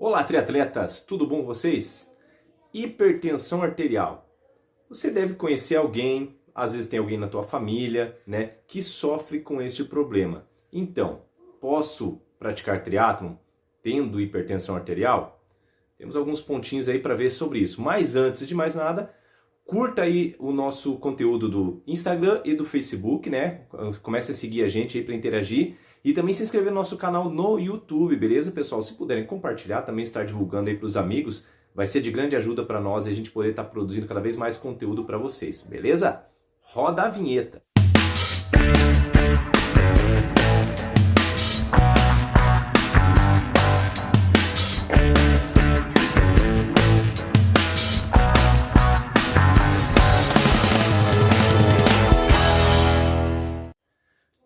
Olá, triatletas, tudo bom com vocês? Hipertensão arterial. Você deve conhecer alguém, às vezes tem alguém na tua família, né, que sofre com este problema. Então, posso praticar triatlon tendo hipertensão arterial? Temos alguns pontinhos aí para ver sobre isso. Mas antes de mais nada, curta aí o nosso conteúdo do Instagram e do Facebook, né? Comece a seguir a gente aí para interagir. E também se inscrever no nosso canal no YouTube, beleza, pessoal? Se puderem compartilhar, também estar divulgando aí para os amigos, vai ser de grande ajuda para nós e a gente poder estar produzindo cada vez mais conteúdo para vocês, beleza? Roda a vinheta!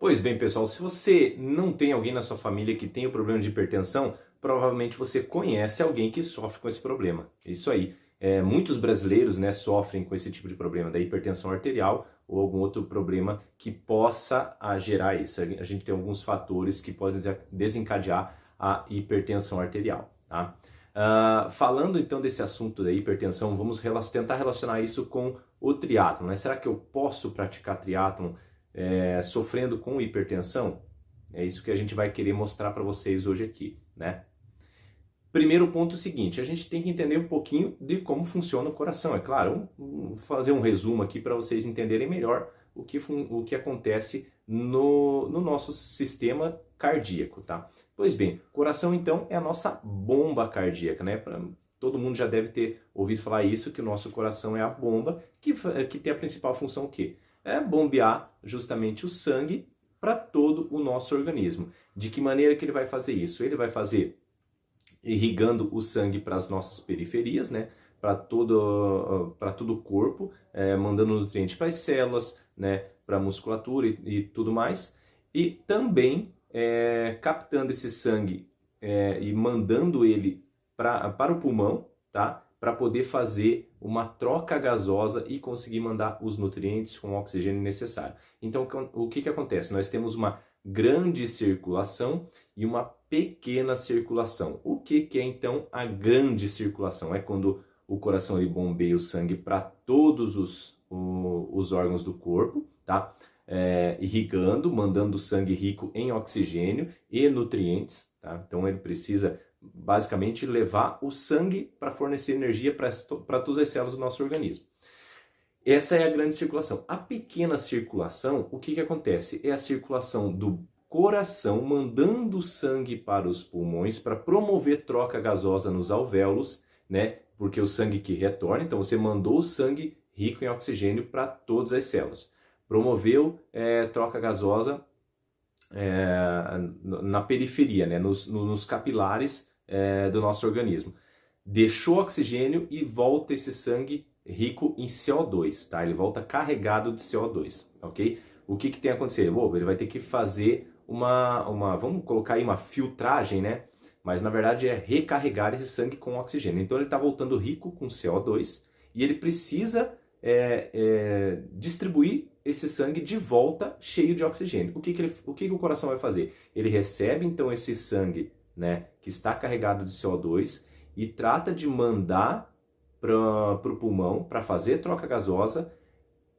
Pois bem, pessoal, se você não tem alguém na sua família que tem o problema de hipertensão, provavelmente você conhece alguém que sofre com esse problema. Isso aí. Muitos brasileiros, né, sofrem com esse tipo de problema da hipertensão arterial ou algum outro problema que possa gerar isso. A gente tem alguns fatores que podem desencadear a hipertensão arterial, tá? Falando então desse assunto da hipertensão, vamos tentar relacionar isso com o triatlon, né? Será que eu posso praticar triatlon sofrendo com hipertensão? É isso que a gente vai querer mostrar para vocês hoje aqui, né? Primeiro ponto é o seguinte, a gente tem que entender um pouquinho de como funciona o coração. É claro, vou fazer um resumo aqui para vocês entenderem melhor o que acontece no nosso sistema cardíaco, tá? Pois bem, o coração então é a nossa bomba cardíaca, né? Todo mundo já deve ter ouvido falar isso, que o nosso coração é a bomba que tem a principal função o quê? É bombear justamente o sangue para todo o nosso organismo. De que maneira que ele vai fazer isso? Ele vai fazer irrigando o sangue para as nossas periferias, né? Para todo o corpo, mandando nutrientes para as células, né? Para a musculatura e tudo mais. E também captando esse sangue e mandando ele para o pulmão, tá? Para poder fazer uma troca gasosa e conseguir mandar os nutrientes com o oxigênio necessário. Então, o que acontece? Nós temos uma grande circulação e uma pequena circulação. O que é, então, a grande circulação? É quando o coração ele bombeia o sangue para todos os órgãos do corpo, tá? Irrigando, mandando o sangue rico em oxigênio e nutrientes, tá? Então, ele precisa basicamente levar o sangue para fornecer energia para todas as células do nosso organismo. Essa é a grande circulação. A pequena circulação, o que acontece? É a circulação do coração mandando sangue para os pulmões para promover troca gasosa nos alvéolos, né? Porque o sangue que retorna, então você mandou o sangue rico em oxigênio para todas as células. Promoveu troca gasosa na periferia, né? nos capilares do nosso organismo. Deixou oxigênio e volta esse sangue rico em CO2, tá? Ele volta carregado de CO2, ok? O que tem a acontecer? Ele vai ter que fazer vamos colocar aí uma filtragem, né? Mas na verdade é recarregar esse sangue com oxigênio. Então ele está voltando rico com CO2 e ele precisa distribuir esse sangue de volta cheio de oxigênio. O que o coração vai fazer? Ele recebe então esse sangue, né, que está carregado de CO2 e trata de mandar para o pulmão para fazer troca gasosa,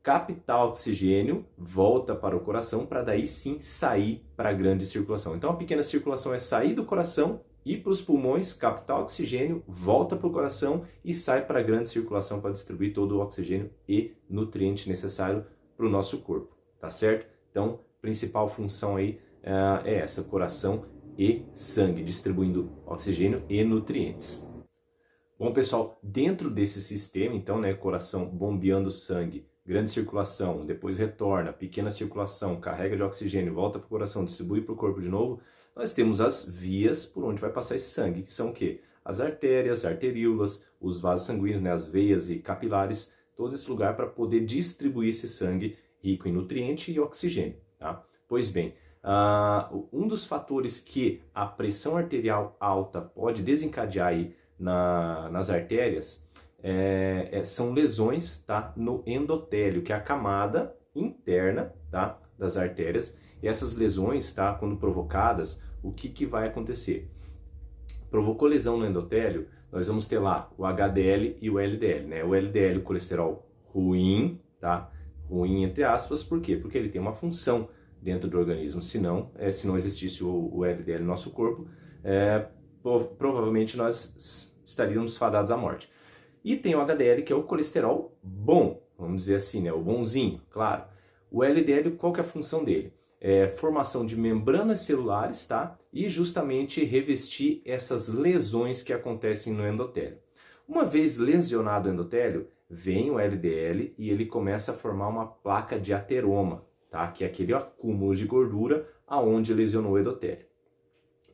captar oxigênio, volta para o coração para daí sim sair para a grande circulação. Então a pequena circulação é sair do coração, ir para os pulmões, captar oxigênio, volta para o coração e sai para a grande circulação para distribuir todo o oxigênio e nutriente necessário para o nosso corpo, tá certo? Então, principal função aí é essa, coração e sangue, distribuindo oxigênio e nutrientes. Bom, pessoal, dentro desse sistema, então, né, coração bombeando sangue, grande circulação, depois retorna, pequena circulação, carrega de oxigênio, volta para o coração, distribui para o corpo de novo, nós temos as vias por onde vai passar esse sangue, que são o quê? As artérias, arteríolas, os vasos sanguíneos, né, as veias e capilares, todo esse lugar para poder distribuir esse sangue rico em nutriente e oxigênio, tá? Pois bem, um dos fatores que a pressão arterial alta pode desencadear aí nas artérias são lesões, tá, no endotélio, que é a camada interna, tá, das artérias. E essas lesões, tá, quando provocadas, o que vai acontecer? Provocou lesão no endotélio, nós vamos ter lá o HDL e o LDL, né? O LDL, o colesterol ruim, tá? Ruim entre aspas, por quê? Porque ele tem uma função dentro do organismo, se não existisse o LDL no nosso corpo, provavelmente nós estaríamos fadados à morte. E tem o HDL, que é o colesterol bom, vamos dizer assim, né? O bonzinho, claro. O LDL, qual que é a função dele? É formação de membranas celulares, tá? E justamente revestir essas lesões que acontecem no endotélio. Uma vez lesionado o endotélio, vem o LDL e ele começa a formar uma placa de ateroma, tá? Que é aquele acúmulo de gordura aonde lesionou o endotélio.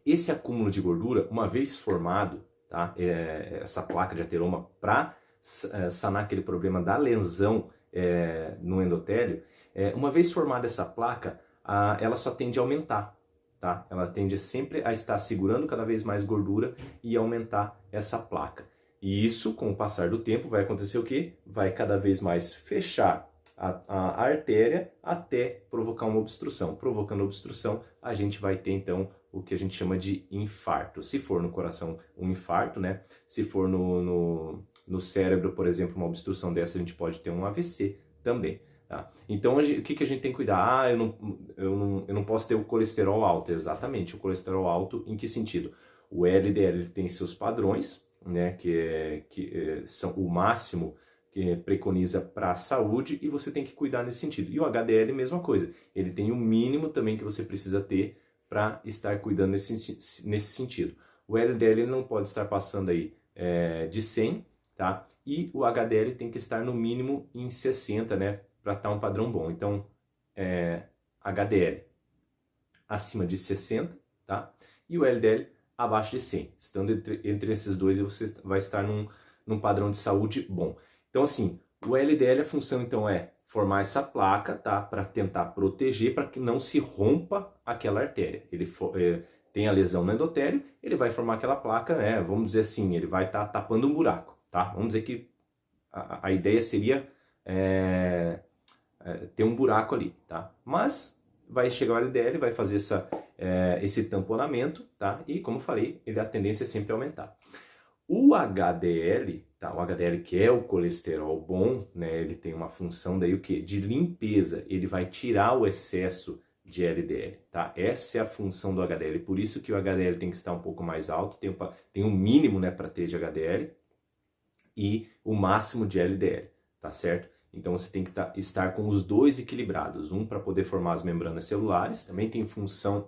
Esse acúmulo de gordura, uma vez formado, tá? Essa placa de ateroma, para sanar aquele problema da lesão no endotélio, uma vez formada essa placa, ela só tende a aumentar, tá? Ela tende sempre a estar segurando cada vez mais gordura e aumentar essa placa. E isso, com o passar do tempo, vai acontecer o quê? Vai cada vez mais fechar a artéria até provocar uma obstrução. Provocando obstrução, a gente vai ter então o que a gente chama de infarto. Se for no coração, um infarto, né? Se for no cérebro, por exemplo, uma obstrução dessa, a gente pode ter um AVC também. Tá? Então, o que a gente tem que cuidar? Eu não posso ter o colesterol alto. Exatamente, o colesterol alto em que sentido? O LDL tem seus padrões, né, que são o máximo que preconiza para a saúde, e você tem que cuidar nesse sentido. E o HDL, mesma coisa. Ele tem o mínimo também que você precisa ter para estar cuidando nesse sentido. O LDL não pode estar passando aí de 100, tá? E o HDL tem que estar no mínimo em 60, né? Para estar um padrão bom. Então, HDL acima de 60, tá? E o LDL abaixo de 100. Estando entre esses dois, você vai estar num padrão de saúde bom. Então, assim, o LDL, a função, então, é formar essa placa, tá? Para tentar proteger, para que não se rompa aquela artéria. Ele tem a lesão no endotélio, ele vai formar aquela placa, né? Vamos dizer assim, ele vai estar tapando um buraco, tá? Vamos dizer que a ideia seria ter um buraco ali, tá? Mas vai chegar o LDL, vai fazer esse tamponamento, tá? E como eu falei, a tendência é sempre aumentar. O HDL, tá? O HDL, que é o colesterol bom, né? Ele tem uma função daí o quê? De limpeza. Ele vai tirar o excesso de LDL, tá? Essa é a função do HDL. Por isso que o HDL tem que estar um pouco mais alto, tem um mínimo, né, para ter de HDL e o máximo de LDL, tá certo? Então você tem que estar com os dois equilibrados, um para poder formar as membranas celulares, também tem função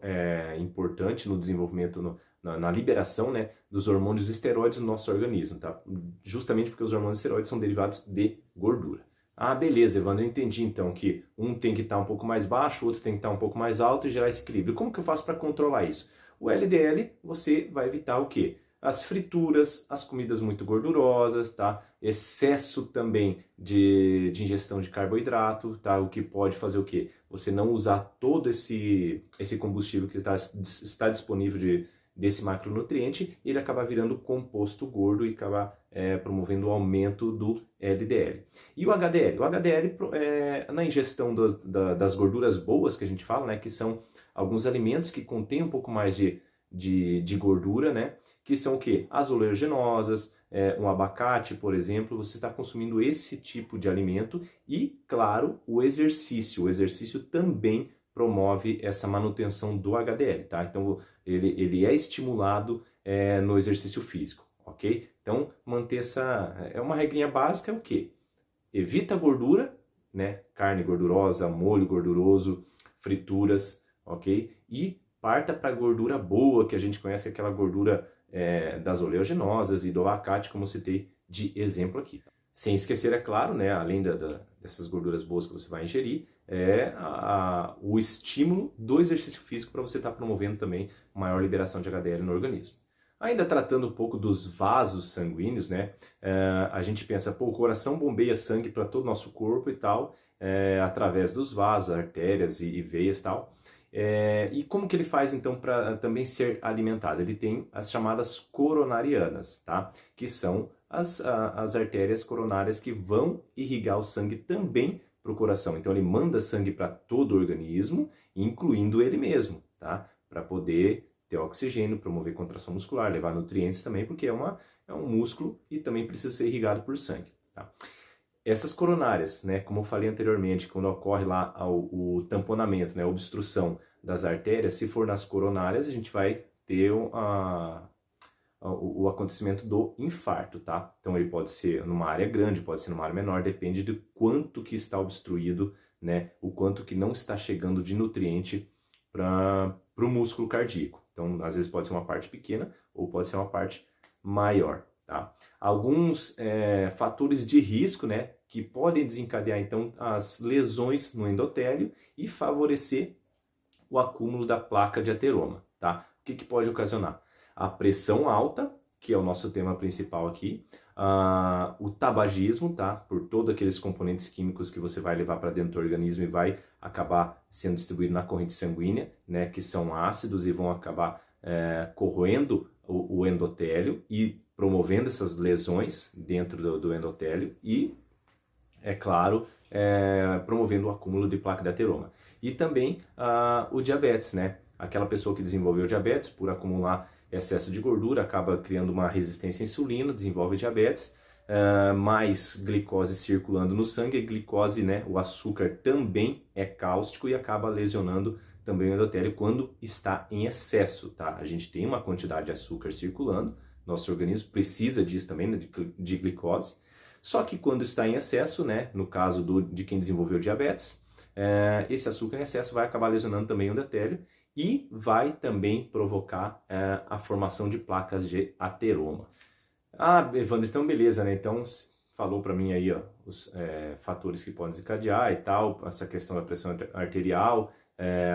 importante no desenvolvimento, na liberação, né, dos hormônios esteroides no nosso organismo, tá? Justamente porque os hormônios esteroides são derivados de gordura. Ah, beleza, Evandro, eu entendi então que um tem que estar um pouco mais baixo, o outro tem que estar um pouco mais alto e gerar esse equilíbrio. Como que eu faço para controlar isso? O LDL, você vai evitar o quê? As frituras, as comidas muito gordurosas, tá? Excesso também de ingestão de carboidrato, tá? O que pode fazer o quê? Você não usar todo esse combustível que está disponível desse macronutriente, ele acaba virando composto gordo e acaba promovendo o aumento do LDL. E o HDL? O HDL na ingestão das gorduras boas que a gente fala, né? Que são alguns alimentos que contêm um pouco mais de gordura, né? Que são o quê? As oleaginosas, um abacate, por exemplo, você está consumindo esse tipo de alimento e, claro, o exercício. O exercício também promove essa manutenção do HDL, tá? Então, ele é estimulado no exercício físico, ok? Então, manter uma regrinha básica é o quê? Evita a gordura, né? Carne gordurosa, molho gorduroso, frituras, ok? E parta para a gordura boa, que a gente conhece, que é aquela gordura das oleaginosas e do abacate, como eu citei de exemplo aqui. Sem esquecer, é claro, né, além dessas gorduras boas que você vai ingerir, o estímulo do exercício físico para você estar promovendo também maior liberação de HDL no organismo. Ainda tratando um pouco dos vasos sanguíneos, né, a gente pensa, pô, o coração bombeia sangue para todo o nosso corpo e tal, através dos vasos, artérias e veias e tal. E como que ele faz então para também ser alimentado? Ele tem as chamadas coronarianas, tá? Que são as artérias coronárias que vão irrigar o sangue também para o coração. Então ele manda sangue para todo o organismo, incluindo ele mesmo, tá? Para poder ter oxigênio, promover contração muscular, levar nutrientes também, porque é um músculo e também precisa ser irrigado por sangue. Tá? Essas coronárias, né, como eu falei anteriormente, quando ocorre lá o tamponamento, né, a obstrução das artérias, se for nas coronárias, a gente vai ter o acontecimento do infarto, tá? Então ele pode ser numa área grande, pode ser numa área menor, depende do quanto que está obstruído, né, o quanto que não está chegando de nutriente para o músculo cardíaco. Então, às vezes pode ser uma parte pequena ou pode ser uma parte maior, tá? Alguns fatores de risco, né, que podem desencadear, então, as lesões no endotélio e favorecer o acúmulo da placa de ateroma, tá? O que pode ocasionar? A pressão alta, que é o nosso tema principal aqui, o tabagismo, tá? Por todos aqueles componentes químicos que você vai levar para dentro do organismo e vai acabar sendo distribuído na corrente sanguínea, né? Que são ácidos e vão acabar corroendo o endotélio e promovendo essas lesões dentro do endotélio e, é claro, promovendo o acúmulo de placa de ateroma. E também o diabetes, né? Aquela pessoa que desenvolveu diabetes por acumular excesso de gordura acaba criando uma resistência à insulina, desenvolve diabetes, mais glicose circulando no sangue, a glicose, né, o açúcar também é cáustico e acaba lesionando também o endotélio quando está em excesso, tá? A gente tem uma quantidade de açúcar circulando, nosso organismo precisa disso também, né, de glicose, só que quando está em excesso, né, no caso de quem desenvolveu diabetes, esse açúcar em excesso vai acabar lesionando também o endotélio e vai também provocar a formação de placas de ateroma. Ah, Evandro, então beleza, né? Então falou para mim aí ó, os fatores que podem desencadear e tal, essa questão da pressão arterial,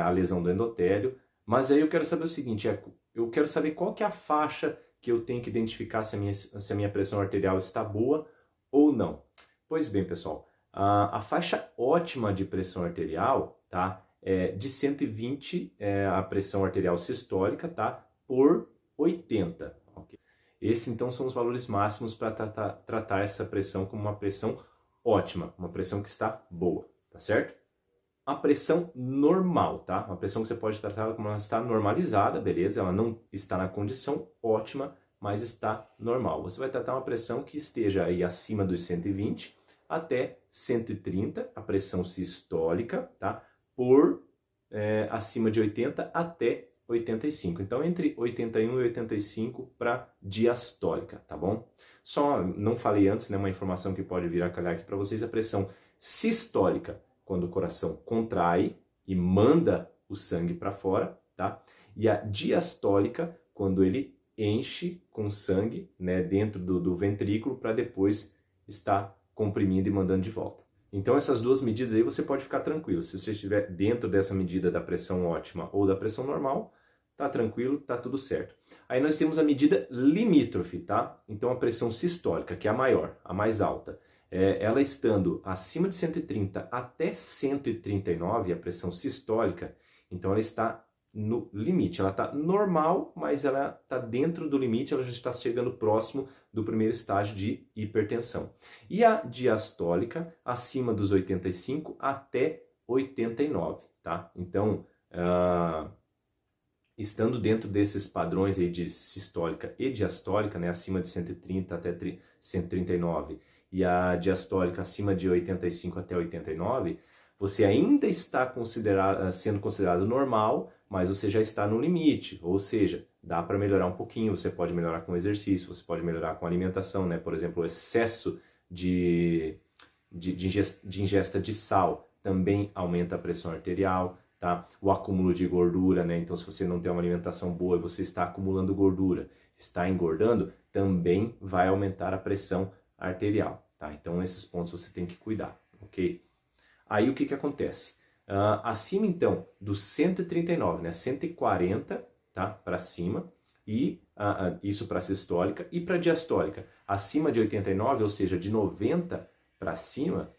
a lesão do endotélio, mas aí eu quero saber o seguinte, eu quero saber qual que é a faixa que eu tenho que identificar se a minha pressão arterial está boa ou não. Pois bem, pessoal, a faixa ótima de pressão arterial, tá? De 120 a pressão arterial sistólica, tá? Por 80. Okay? Esses então são os valores máximos para tratar essa pressão como uma pressão ótima, uma pressão que está boa, tá certo? A pressão normal, tá? Uma pressão que você pode tratar como ela está normalizada, beleza? Ela não está na condição ótima, mas está normal. Você vai tratar uma pressão que esteja aí acima dos 120 até 130, a pressão sistólica, tá? Por acima de 80 até 85. Então, entre 81 e 85 para diastólica, tá bom? Só não falei antes, né, uma informação que pode vir a calhar aqui para vocês, a pressão sistólica, quando o coração contrai e manda o sangue para fora, tá? E a diastólica, quando ele enche com sangue, né, dentro do ventrículo para depois estar comprimindo e mandando de volta. Então essas duas medidas aí você pode ficar tranquilo. Se você estiver dentro dessa medida da pressão ótima ou da pressão normal, tá tranquilo, tá tudo certo. Aí nós temos a medida limítrofe, tá? Então a pressão sistólica, que é a maior, a mais alta, ela estando acima de 130 até 139, a pressão sistólica, então ela está no limite. Ela está normal, mas ela está dentro do limite, ela já está chegando próximo do primeiro estágio de hipertensão. E a diastólica, acima dos 85 até 89, tá? Então, estando dentro desses padrões aí de sistólica e diastólica, né, acima de 130 até 139, e a diastólica acima de 85 até 89, você ainda está sendo considerado normal, mas você já está no limite, ou seja, dá para melhorar um pouquinho, você pode melhorar com exercício, você pode melhorar com alimentação, né? Por exemplo, o excesso de ingesta de sal também aumenta a pressão arterial, tá? O acúmulo de gordura, né? Então, se você não tem uma alimentação boa e você está acumulando gordura, está engordando, também vai aumentar a pressão arterial, tá? Então, esses pontos você tem que cuidar, ok? Aí, o que acontece? Acima, então, do 139, né? 140, tá? Para cima, e isso para sistólica, e para diastólica, acima de 89, ou seja, de 90 para cima,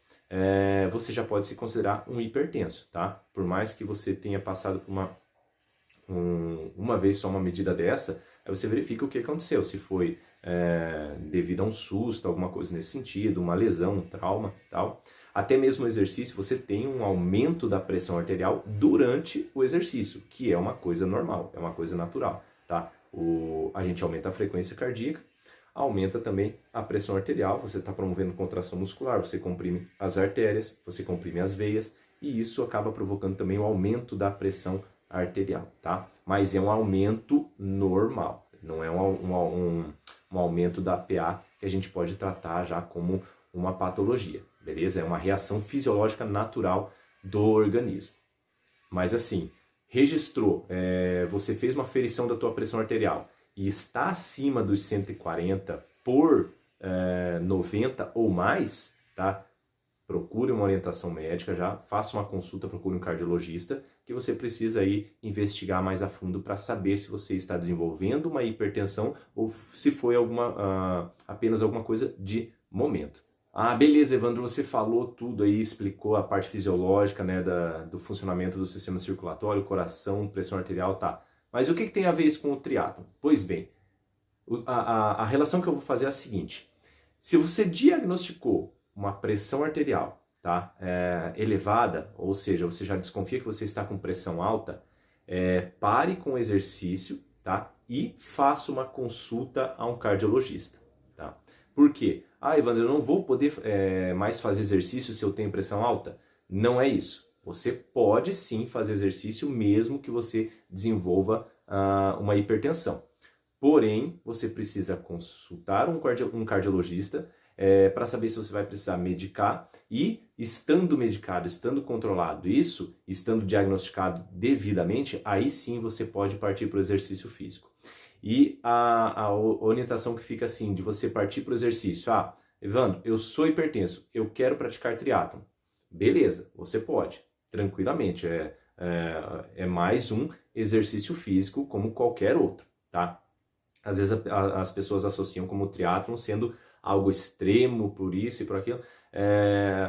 você já pode se considerar um hipertenso, tá? Por mais que você tenha passado por uma vez só uma medida dessa, aí você verifica o que aconteceu, se foi devido a um susto, alguma coisa nesse sentido, uma lesão, um trauma, tal. Até mesmo o exercício, você tem um aumento da pressão arterial durante o exercício, que é uma coisa normal, é uma coisa natural, tá? A gente aumenta a frequência cardíaca, aumenta também a pressão arterial, você está promovendo contração muscular, você comprime as artérias, você comprime as veias, e isso acaba provocando também o aumento da pressão arterial, tá? Mas é um aumento normal, não é um aumento da PA que a gente pode tratar já como uma patologia, beleza? É uma reação fisiológica natural do organismo. Mas assim, registrou, você fez uma aferição da tua pressão arterial e está acima dos 140 por 90 ou mais, tá? Procure uma orientação médica já, faça uma consulta, procure um cardiologista, que você precisa aí investigar mais a fundo para saber se você está desenvolvendo uma hipertensão ou se foi apenas alguma coisa de momento. Ah, beleza, Evandro, você falou tudo aí, explicou a parte fisiológica, né, do funcionamento do sistema circulatório, coração, pressão arterial, tá. Mas o que tem a ver isso com o triatlon? Pois bem, a relação que eu vou fazer é a seguinte. Se você diagnosticou uma pressão arterial, tá, elevada, ou seja, você já desconfia que você está com pressão alta, pare com o exercício, tá, e faça uma consulta a um cardiologista, tá. Por quê? Ah, Evandro, eu não vou poder mais fazer exercício se eu tenho pressão alta? Não é isso. Você pode sim fazer exercício mesmo que você desenvolva uma hipertensão. Porém, você precisa consultar um cardiologista para saber se você vai precisar medicar e, estando medicado, estando controlado isso, estando diagnosticado devidamente, aí sim você pode partir para o exercício físico. E a orientação que fica assim, de você partir para o exercício. Ah, Evandro, eu sou hipertenso, eu quero praticar triatlon. Beleza, você pode, tranquilamente. É mais um exercício físico como qualquer outro, tá? Às vezes as pessoas associam como triatlon sendo algo extremo por isso e por aquilo,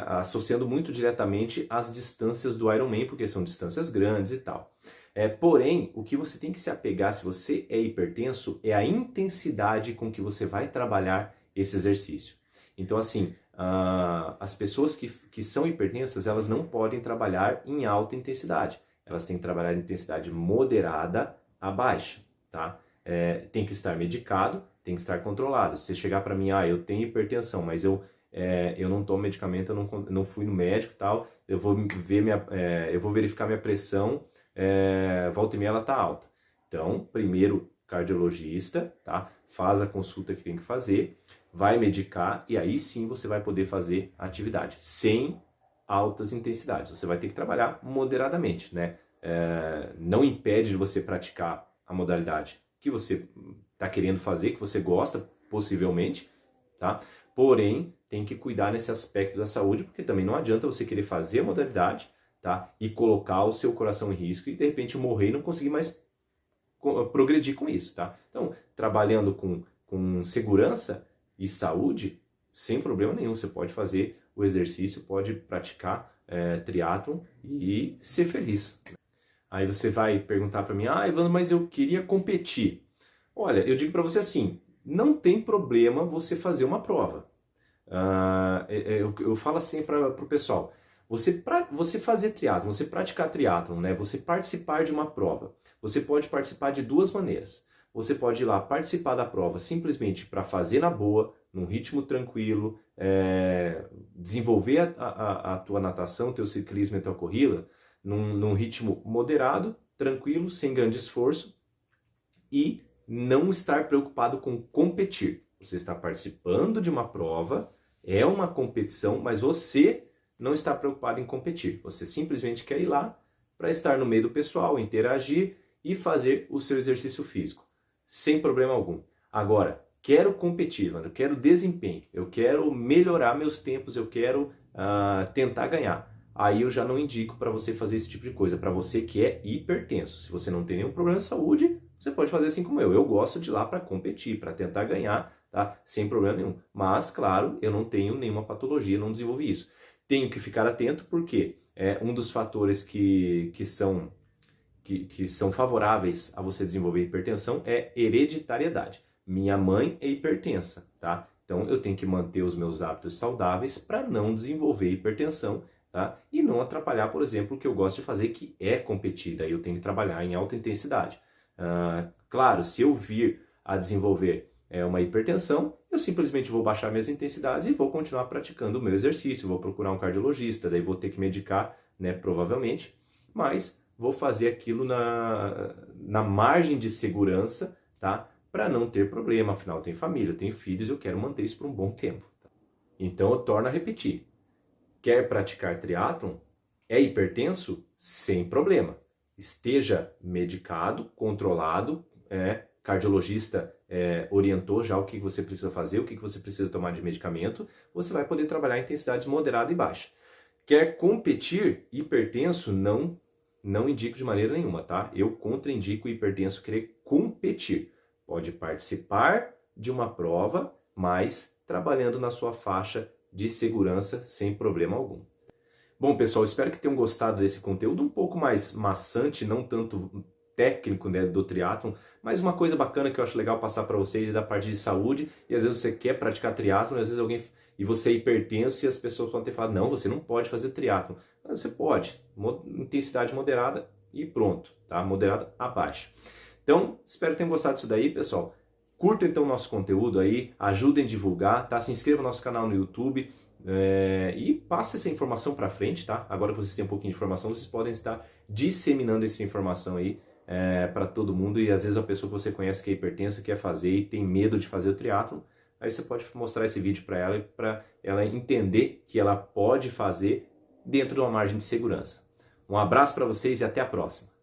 associando muito diretamente às distâncias do Ironman, porque são distâncias grandes e tal. Porém, o que você tem que se apegar, se você é hipertenso, é a intensidade com que você vai trabalhar esse exercício. Então, assim, as pessoas que são hipertensas, elas não podem trabalhar em alta intensidade. Elas têm que trabalhar em intensidade moderada a baixa, tá? Tem que estar medicado, tem que estar controlado. Se você chegar para mim, eu tenho hipertensão, mas eu não tomo medicamento, eu não fui no médico e tal, eu vou verificar minha pressão, volta e meia ela está alta. Então, primeiro cardiologista, tá? Faz a consulta que tem que fazer, vai medicar e aí sim você vai poder fazer a atividade, sem altas intensidades. Você vai ter que trabalhar moderadamente, né? Não impede de você praticar a modalidade que você está querendo fazer, que você gosta, possivelmente, tá? Porém, tem que cuidar nesse aspecto da saúde, porque também não adianta você querer fazer a modalidade, tá? E colocar o seu coração em risco e de repente morrer e não conseguir mais progredir com isso, tá? Então, trabalhando com segurança e saúde, sem problema nenhum, você pode fazer o exercício, pode praticar triatlon e ser feliz. Aí você vai perguntar para mim, Evandro, mas eu queria competir. Olha, eu digo para você assim, não tem problema você fazer uma prova. Eu falo assim para o pessoal, você fazer triatlon, você praticar triatlon, né, você participar de uma prova, você pode participar de duas maneiras. Você pode ir lá participar da prova simplesmente para fazer na boa, num ritmo tranquilo, desenvolver a tua natação, teu ciclismo e tua corrida, num ritmo moderado, tranquilo, sem grande esforço e não estar preocupado com competir. Você está participando de uma prova, é uma competição, mas você não está preocupado em competir. Você simplesmente quer ir lá para estar no meio do pessoal, interagir e fazer o seu exercício físico, sem problema algum. Agora, quero competir, mano, eu quero desempenho, eu quero melhorar meus tempos, eu quero tentar ganhar. Aí eu já não indico para você fazer esse tipo de coisa, para você que é hipertenso. Se você não tem nenhum problema de saúde, você pode fazer assim como eu. Eu gosto de ir lá para competir, para tentar ganhar, tá? Sem problema nenhum. Mas, claro, eu não tenho nenhuma patologia, não desenvolvi isso. Tenho que ficar atento porque um dos fatores que são favoráveis a você desenvolver hipertensão é hereditariedade. Minha mãe é hipertensa, tá? Então eu tenho que manter os meus hábitos saudáveis para não desenvolver hipertensão, tá? E não atrapalhar, por exemplo, o que eu gosto de fazer, que é competir. Daí eu tenho que trabalhar em alta intensidade. Claro, se eu vir a desenvolver uma hipertensão, eu simplesmente vou baixar minhas intensidades e vou continuar praticando o meu exercício, vou procurar um cardiologista, daí vou ter que medicar, né, provavelmente, mas vou fazer aquilo na margem de segurança, tá? Para não ter problema, afinal eu tenho família, eu tenho filhos, eu quero manter isso por um bom tempo. Então eu torno a repetir, quer praticar triatlon, é hipertenso? Sem problema. Esteja medicado, controlado, cardiologista orientou já o que você precisa fazer, o que você precisa tomar de medicamento, você vai poder trabalhar em intensidades moderada e baixa. Quer competir? Hipertenso? Não indico de maneira nenhuma, tá? Eu contraindico o hipertenso querer competir. Pode participar de uma prova, mas trabalhando na sua faixa de segurança sem problema algum. Bom, pessoal, espero que tenham gostado desse conteúdo um pouco mais maçante, não tanto técnico, né, do triatlon, mas uma coisa bacana que eu acho legal passar para vocês da parte de saúde, e às vezes você quer praticar triatlon, e às vezes e você é hipertenso e as pessoas podem ter falado, não, você não pode fazer triatlon. Mas você pode, intensidade moderada e pronto, tá? Moderada abaixo. Então, espero que tenham gostado disso daí, pessoal. Curtam então o nosso conteúdo aí, ajudem a divulgar, tá? Se inscreva no nosso canal no YouTube e passe essa informação para frente, tá? Agora que vocês têm um pouquinho de informação, vocês podem estar disseminando essa informação aí para todo mundo, e às vezes a pessoa que você conhece que é hipertensa, quer fazer e tem medo de fazer o triatlon, aí você pode mostrar esse vídeo para ela entender que ela pode fazer dentro de uma margem de segurança. Um abraço para vocês e até a próxima!